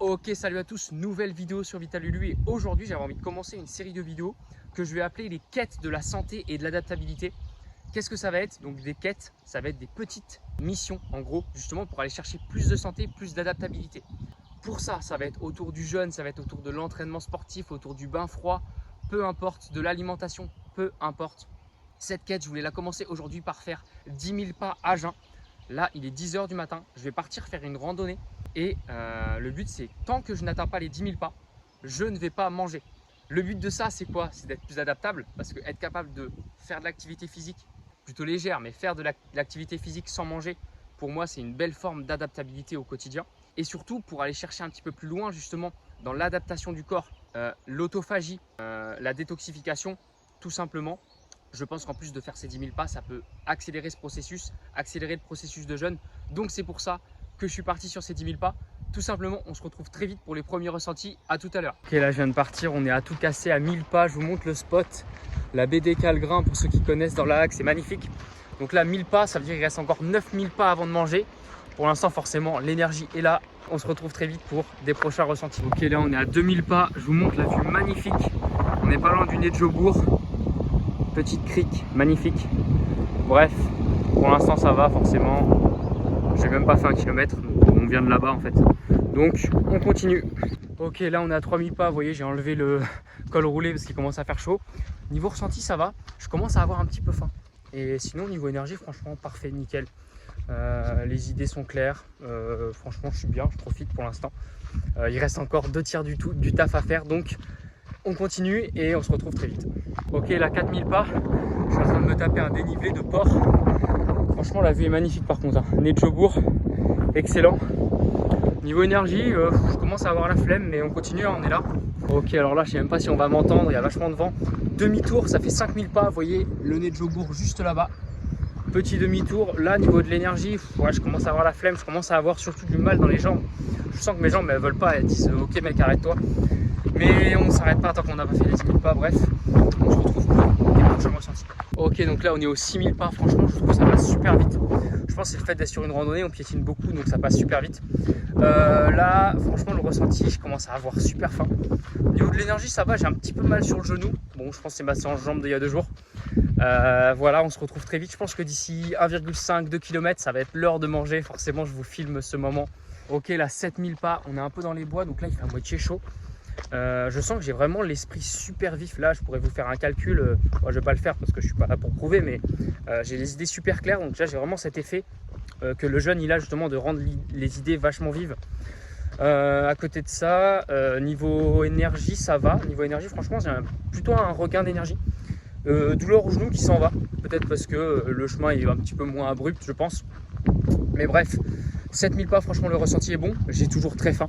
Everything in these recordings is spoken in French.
Ok, salut à tous, nouvelle vidéo sur Vital Lulu et aujourd'hui j'avais envie de commencer une série de vidéos que je vais appeler les quêtes de la santé et de l'adaptabilité. Qu'est-ce que ça va être? Donc des quêtes, ça va être des petites missions en gros, justement pour aller chercher plus de santé, plus d'adaptabilité. Pour ça, ça va être autour du jeûne, ça va être autour de l'entraînement sportif, autour du bain froid, peu importe, de l'alimentation, peu importe. Cette quête, je voulais la commencer aujourd'hui par faire 10 000 pas à jeun. Là, il est 10 h du matin, je vais partir faire une randonnée et le but c'est tant que je n'atteins pas les 10 000 pas, je ne vais pas manger. Le but de ça c'est quoi? C'est d'être plus adaptable parce que être capable de faire de l'activité physique plutôt légère, mais faire de l'activité physique sans manger, pour moi c'est une belle forme d'adaptabilité au quotidien. Et surtout pour aller chercher un petit peu plus loin justement dans l'adaptation du corps, l'autophagie, la détoxification, tout simplement. Je pense qu'en plus de faire ces 10 000 pas, ça peut accélérer ce processus, accélérer le processus de jeûne. Donc c'est pour ça que je suis parti sur ces 10 000 pas. Tout simplement, on se retrouve très vite pour les premiers ressentis. À tout à l'heure. Ok, là je viens de partir, on est à tout casser à 1000 pas. Je vous montre le spot, la baie des Calgrins pour ceux qui connaissent dans la Hague, c'est magnifique. Donc là 1000 pas, ça veut dire qu'il reste encore 9000 pas avant de manger. Pour l'instant forcément l'énergie est là. On se retrouve très vite pour des prochains ressentis. Ok, là on est à 2000 pas, je vous montre la vue magnifique. On n'est pas loin du nez de Jobourg. Petite crique, magnifique. Bref, pour l'instant ça va forcément. J'ai même pas fait 1 km, on vient de là-bas en fait. Donc on continue. Ok, là on est à 3000 pas, vous voyez j'ai enlevé le col roulé parce qu'il commence à faire chaud. Niveau ressenti ça va, je commence à avoir un petit peu faim. Et sinon niveau énergie franchement parfait, nickel. Les idées sont claires, franchement je suis bien, je profite pour l'instant. Il reste encore 2 tiers du taf à faire, donc on continue et on se retrouve très vite. Ok, là 4000 pas, je suis en train de me taper un dénivelé de port. Franchement la vue est magnifique par contre, hein. Nez de Jobourg, excellent. Niveau énergie, je commence à avoir la flemme mais on continue, hein, on est là. Ok, alors là je sais même pas si on va m'entendre, il y a vachement de vent. Demi-tour, ça fait 5000 pas, vous voyez le nez de Jobourg juste là-bas. Petit demi-tour, là niveau de l'énergie, ouais, je commence à avoir la flemme, je commence à avoir surtout du mal dans les jambes. Je sens que mes jambes elles veulent pas, elles disent ok mec arrête-toi. Mais on ne s'arrête pas tant qu'on n'a pas fait les 10 000 pas, bref, on se retrouve pour les prochains ressentis. Ok, donc là on est aux 6 000 pas, franchement je trouve que ça passe super vite. Je pense que c'est le fait d'être sur une randonnée, on piétine beaucoup donc ça passe super vite. Là franchement le ressenti, je commence à avoir super faim. Au niveau de l'énergie ça va, j'ai un petit peu mal sur le genou. Bon je pense que c'est ma séance jambes d'il y a 2 jours. Voilà, on se retrouve très vite. Je pense que d'ici 1,5-2 km ça va être l'heure de manger. Forcément je vous filme ce moment. Ok, là 7000 pas, on est un peu dans les bois donc là il fait à moitié chaud. Je sens que j'ai vraiment l'esprit super vif. Là je pourrais vous faire un calcul, moi, je vais pas le faire parce que je suis pas là pour prouver, mais j'ai les idées super claires. Donc là j'ai vraiment cet effet que le jeûne il a justement de rendre les idées vachement vives. À côté de ça, niveau énergie ça va. Niveau énergie franchement j'ai plutôt un regain d'énergie. Douleur au genou qui s'en va, peut-être parce que le chemin est un petit peu moins abrupt je pense. Mais bref, 7000 pas, franchement le ressenti est bon, j'ai toujours très faim.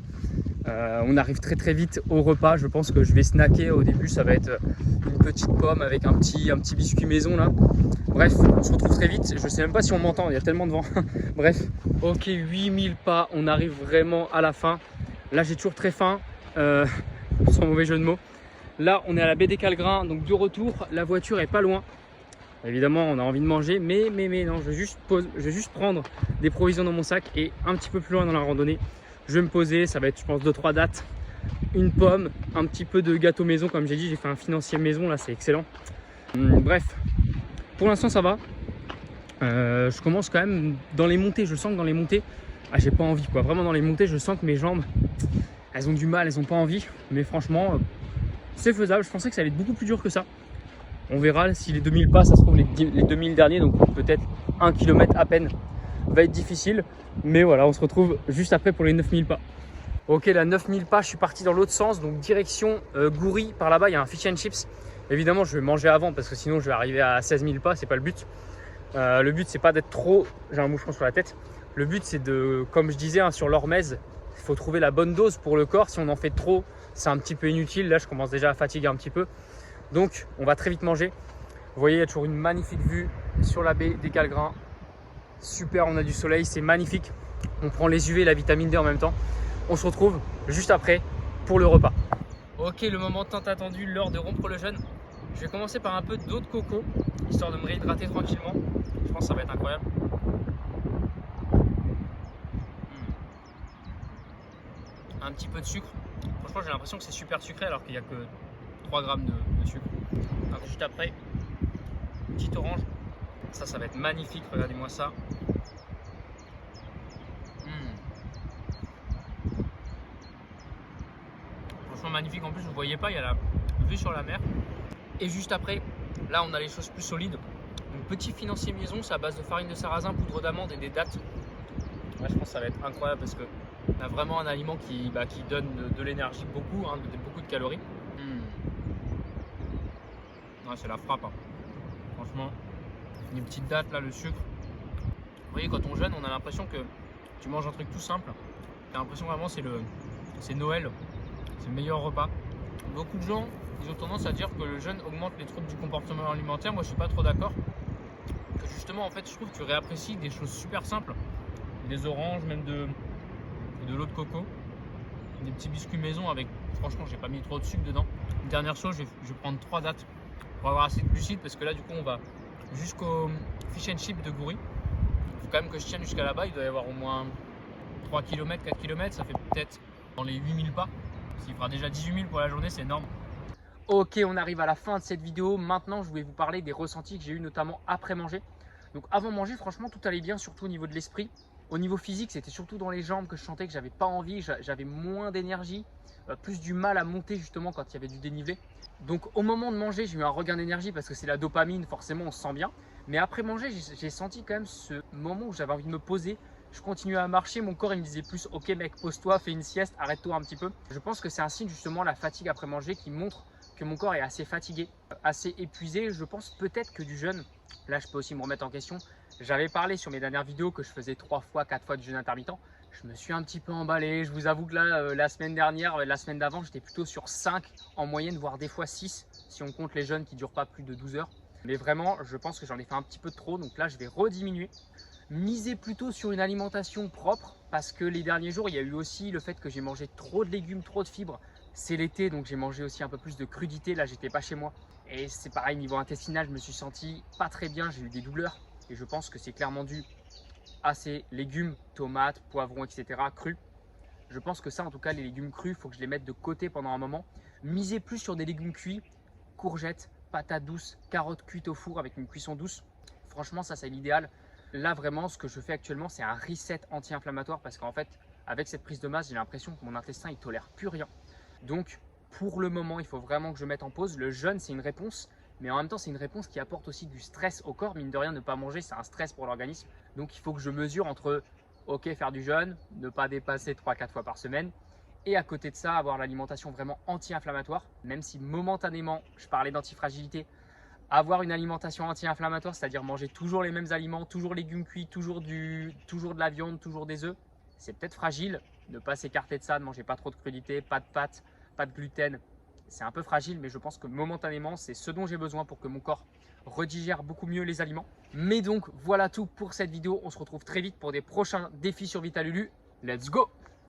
On arrive très vite au repas, je pense que je vais snacker au début, ça va être une petite pomme avec un petit biscuit maison là. Bref, on se retrouve très vite, je sais même pas si on m'entend, il y a tellement de vent. Bref, ok 8000 pas, on arrive vraiment à la fin. Là j'ai toujours très faim, sans mauvais jeu de mots. Là on est à la baie des Calgrins, donc du retour, la voiture est pas loin. Évidemment on a envie de manger, mais non, je vais juste prendre des provisions dans mon sac et un petit peu plus loin dans la randonnée. Je vais me poser, ça va être je pense 2-3 dates, une pomme, un petit peu de gâteau maison comme j'ai dit, j'ai fait un financier maison là, c'est excellent. Bref, pour l'instant ça va. Je commence quand même dans les montées, je sens que dans les montées, j'ai pas envie quoi, vraiment dans les montées je sens que mes jambes, elles ont du mal, elles ont pas envie, mais franchement c'est faisable. Je pensais que ça allait être beaucoup plus dur que ça. On verra si les 2000 pas, ça se trouve les 2000 derniers, donc peut-être 1 km à peine, va être difficile. Mais voilà, on se retrouve juste après pour les 9000 pas. Ok, là 9000 pas, je suis parti dans l'autre sens, donc direction Goury. Par là-bas, il y a un fish and chips. Évidemment, je vais manger avant parce que sinon je vais arriver à 16 000 pas, c'est pas le but. Le but, c'est pas d'être trop... J'ai un moucheron sur la tête. Le but, c'est de, comme je disais, hein, sur l'hormèse, il faut trouver la bonne dose pour le corps. Si on en fait trop, c'est un petit peu inutile. Là, je commence déjà à fatiguer un petit peu. Donc, on va très vite manger. Vous voyez, il y a toujours une magnifique vue sur la baie des Calgrins. Super, on a du soleil, c'est magnifique. On prend les UV et la vitamine D en même temps. On se retrouve juste après pour le repas. Ok, le moment tant attendu, l'heure de rompre le jeûne. Je vais commencer par un peu d'eau de coco, histoire de me réhydrater tranquillement. Je pense que ça va être incroyable. un petit peu de sucre. Franchement, j'ai l'impression que c'est super sucré alors qu'il n'y a que 3 grammes de sucre. Alors, juste après, une petite orange. Ça va être magnifique. Regardez-moi ça. Franchement, magnifique. En plus, vous ne voyez pas, il y a la vue sur la mer. Et juste après, là, on a les choses plus solides. Donc, petit financier maison, c'est à base de farine de sarrasin, poudre d'amande et des dattes. Là, je pense que ça va être incroyable parce que on a vraiment un aliment qui donne de l'énergie, beaucoup, hein, beaucoup de calories. Ouais, c'est la frappe. Hein. Franchement, les petites dattes, là, le sucre. Vous voyez, quand on jeûne, on a l'impression que tu manges un truc tout simple. Tu as l'impression vraiment c'est Noël, c'est le meilleur repas. Beaucoup de gens, ils ont tendance à dire que le jeûne augmente les troubles du comportement alimentaire. Moi, je suis pas trop d'accord. Que justement, en fait, je trouve que tu réapprécies des choses super simples. Des oranges, même de l'eau de coco. Des petits biscuits maison avec, franchement, j'ai pas mis trop de sucre dedans. Une dernière chose, je vais prendre 3 dattes pour avoir assez de glucides parce que là, du coup, on va jusqu'au fish and chip de Goury. Il faut quand même que je tienne jusqu'à là-bas. Il doit y avoir au moins 3 km, 4 km. Ça fait peut-être dans les 8000 pas. S'il fera déjà 18 000 pour la journée, c'est énorme. Ok, on arrive à la fin de cette vidéo. Maintenant, je voulais vous parler des ressentis que j'ai eu notamment après manger. Donc avant manger, franchement, tout allait bien, surtout au niveau de l'esprit. Au niveau physique, c'était surtout dans les jambes que je sentais que j'avais pas envie, j'avais moins d'énergie, plus du mal à monter justement quand il y avait du dénivelé. Donc au moment de manger, j'ai eu un regain d'énergie parce que c'est la dopamine, forcément on se sent bien. Mais après manger, j'ai senti quand même ce moment où j'avais envie de me poser. Je continuais à marcher, mon corps il me disait plus ok mec, pose-toi, fais une sieste, arrête-toi un petit peu. Je pense que c'est un signe justement, la fatigue après manger, qui montre que mon corps est assez fatigué, assez épuisé. Je pense peut-être que du jeûne, là je peux aussi me remettre en question. J'avais parlé sur mes dernières vidéos que je faisais 3 fois, 4 fois de jeûne intermittent. Je me suis un petit peu emballé. Je vous avoue que là, la semaine dernière, la semaine d'avant, j'étais plutôt sur 5 en moyenne, voire des fois 6 si on compte les jeûnes qui ne durent pas plus de 12 heures. Mais vraiment, je pense que j'en ai fait un petit peu trop. Donc là, je vais rediminuer. Miser plutôt sur une alimentation propre parce que les derniers jours, il y a eu aussi le fait que j'ai mangé trop de légumes, trop de fibres. C'est l'été, donc j'ai mangé aussi un peu plus de crudité. Là, j'étais pas chez moi. Et c'est pareil, niveau intestinal, je me suis senti pas très bien. J'ai eu des douleurs. Et je pense que c'est clairement dû à ces légumes, tomates, poivrons, etc. crus. Je pense que ça, en tout cas, les légumes crus, il faut que je les mette de côté pendant un moment. Miser plus sur des légumes cuits, courgettes, patates douces, carottes cuites au four avec une cuisson douce. Franchement, ça, c'est l'idéal. Là, vraiment, ce que je fais actuellement, c'est un reset anti-inflammatoire parce qu'en fait, avec cette prise de masse, j'ai l'impression que mon intestin, il tolère plus rien. Donc, pour le moment, il faut vraiment que je mette en pause. Le jeûne, c'est une réponse. Mais en même temps, c'est une réponse qui apporte aussi du stress au corps. Mine de rien, ne pas manger, c'est un stress pour l'organisme. Donc, il faut que je mesure entre, ok, faire du jeûne, ne pas dépasser 3-4 fois par semaine. Et à côté de ça, avoir l'alimentation vraiment anti-inflammatoire. Même si momentanément, je parlais d'antifragilité, avoir une alimentation anti-inflammatoire, c'est-à-dire manger toujours les mêmes aliments, toujours légumes cuits, toujours de la viande, toujours des œufs, c'est peut-être fragile. Ne pas s'écarter de ça, ne manger pas trop de crudités, pas de pâtes, pas de gluten. C'est un peu fragile, mais je pense que momentanément, c'est ce dont j'ai besoin pour que mon corps redigère beaucoup mieux les aliments. Mais donc, voilà tout pour cette vidéo. On se retrouve très vite pour des prochains défis sur Vitalulu. Let's go!